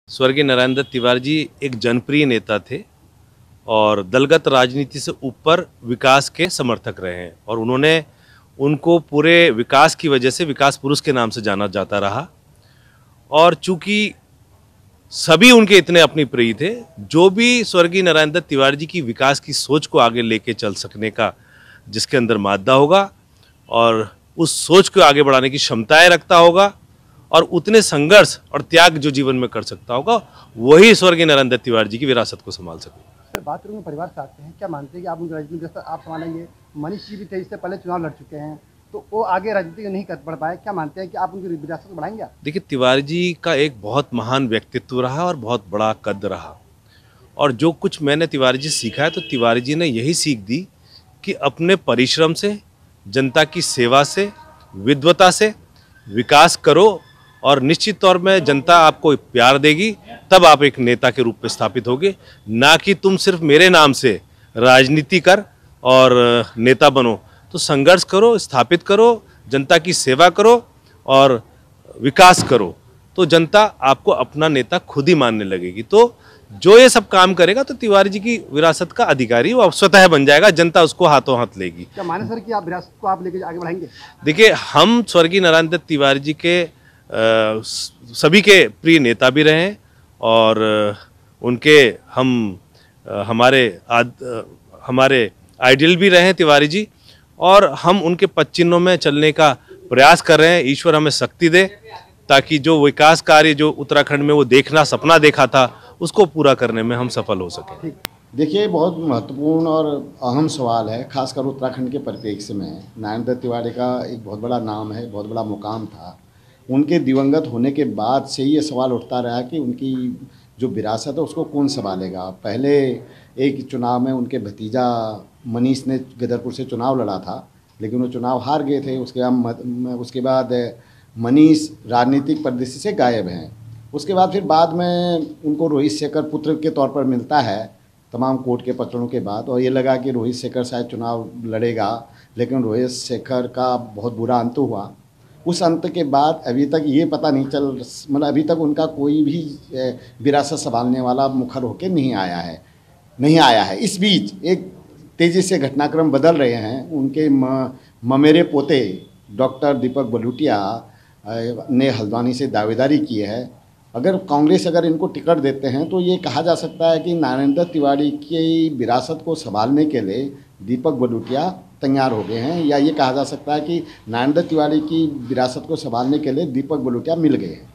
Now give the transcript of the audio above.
स्वर्गीय नारायण दत्त तिवारी जी एक जनप्रिय नेता थे और दलगत राजनीति से ऊपर विकास के समर्थक रहे हैं और उनको पूरे विकास की वजह से विकास पुरुष के नाम से जाना जाता रहा। और चूंकि सभी उनके इतने अपने प्रिय थे, जो भी स्वर्गीय नारायण दत्त तिवारी जी की विकास की सोच को आगे लेके चल सकने का जिसके अंदर मादा होगा और उस सोच को आगे बढ़ाने की क्षमताएं रखता होगा और उतने संघर्ष और त्याग जो जीवन में कर सकता होगा, वही स्वर्गीय नारायण दत्त तिवारी जी की विरासत को संभाल सके। बात करूँ परिवार से आते हैं, क्या मानते हैं कि आप उनकी राजनीति व्यवस्था आप संभालेंगे? मनीष जी भी थे, इससे पहले चुनाव लड़ चुके हैं, तो वो आगे राजनीति नहीं कर बढ़ पाए, क्या मानते हैं कि आप उनकी विरासत को बढ़ाएंगे? देखिए, तिवारी जी का एक बहुत महान व्यक्तित्व रहा और बहुत बड़ा कद रहा और जो कुछ मैंने तिवारी जी सीखा है तो तिवारी जी ने यही सीख दी कि अपने परिश्रम से, जनता की सेवा से, विद्वता से विकास करो और निश्चित तौर में जनता आपको प्यार देगी, तब आप एक नेता के रूप में स्थापित होगे, ना कि तुम सिर्फ मेरे नाम से राजनीति कर और नेता बनो। तो संघर्ष करो, स्थापित करो, जनता की सेवा करो और विकास करो, तो जनता आपको अपना नेता खुद ही मानने लगेगी। तो जो ये सब काम करेगा तो तिवारी जी की विरासत का अधिकारी वो स्वतः बन जाएगा, जनता उसको हाथों हाथ लेगी। क्या माने सर कि आप विरासत को आप लेके आगे बढ़ाएंगे? देखिए, हम स्वर्गीय नारायण दत्त तिवारी जी के सभी के प्रिय नेता भी रहे हैं और उनके हमारे आइडियल भी रहे हैं तिवारी जी, और हम उनके पद चिन्हों में चलने का प्रयास कर रहे हैं। ईश्वर हमें शक्ति दे ताकि जो विकास कार्य जो उत्तराखंड में वो सपना देखा था, उसको पूरा करने में हम सफल हो सकें। देखिए, बहुत महत्वपूर्ण और अहम सवाल है, खासकर उत्तराखंड के परिप्रेक्ष्य में। नारायण दत्त तिवारी का एक बहुत बड़ा नाम है, बहुत बड़ा मुकाम था। उनके दिवंगत होने के बाद से ये सवाल उठता रहा कि उनकी जो विरासत है उसको कौन संभालेगा। पहले एक चुनाव में उनके भतीजा मनीष ने गदरपुर से चुनाव लड़ा था, लेकिन वो चुनाव हार गए थे। उसके बाद मनीष राजनीतिक परिदृश्य से गायब हैं। उसके बाद फिर बाद में उनको रोहित शेखर पुत्र के तौर पर मिलता है तमाम कोर्ट के प्रकरणों के बाद, और ये लगा कि रोहित शेखर शायद चुनाव लड़ेगा, लेकिन रोहित शेखर का बहुत बुरा अंत हुआ। उस अंत के बाद अभी तक ये पता नहीं अभी तक उनका कोई भी विरासत संभालने वाला मुखर होकर नहीं आया है। इस बीच एक तेज़ी से घटनाक्रम बदल रहे हैं। उनके ममेरे पोते डॉक्टर दीपक बलूटिया ने हल्द्वानी से दावेदारी की है। अगर कांग्रेस इनको टिकट देते हैं तो ये कहा जा सकता है कि नारायण दत्त तिवारी की विरासत को संभालने के लिए दीपक बलूटिया तैयार हो गए हैं, या ये कहा जा सकता है कि नारायण दत्त तिवारी की विरासत को संभालने के लिए दीपक बलूटिया मिल गए हैं।